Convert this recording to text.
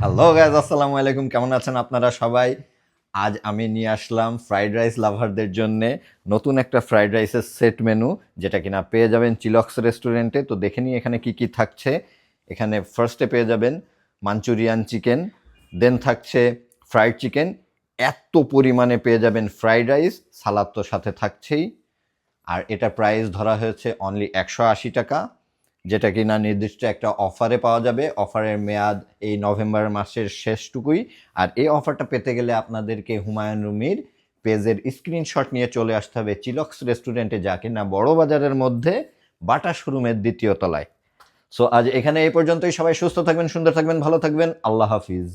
Hello guys, আসসালামু আলাইকুম। কেমন আছেন আপনারা সবাই? আজ আমি নিয়ে আসলাম ফ্রাইড রাইস লাভারদের জন্য নতুন একটা ফ্রাইড রাইসের সেট মেনু, যেটা কিনা পেয়ে যাবেন চিলক্স রেস্টুরেন্টে। তো দেখে নিই এখানে কি কি থাকছে। এখানে ফার্স্টে পেয়ে যাবেন মাঞ্চুরিয়ান চিকেন, দেন থাকছে ফ্রাইড চিকেন, এত পরিমাণে পেয়ে যাবেন ফ্রাইড রাইস, সালাদ তো সাথে থাকছেই। আর এটা প্রাইস ধরা হয়েছে অনলি 180 টাকা, যেটা কিনা নির্দিষ্ট একটা অফারে পাওয়া যাবে। অফারের মেয়াদ এই নভেম্বর মাসের শেষটুকুই। আর এই অফারটা পেতে গেলে আপনাদেরকে হুমায়ুন রুমির পেজের স্ক্রিনশট নিয়ে চলে আসতে হবে চিলক্স রেস্টুরেন্টে, যা কিনা বড় বাজারের মধ্যে বাটা শোরুমের দ্বিতীয় তলায়। সো আজ এখানে এই পর্যন্তই। সবাই সুস্থ থাকবেন, সুন্দর থাকবেন, ভালো থাকবেন। আল্লাহ হাফিজ।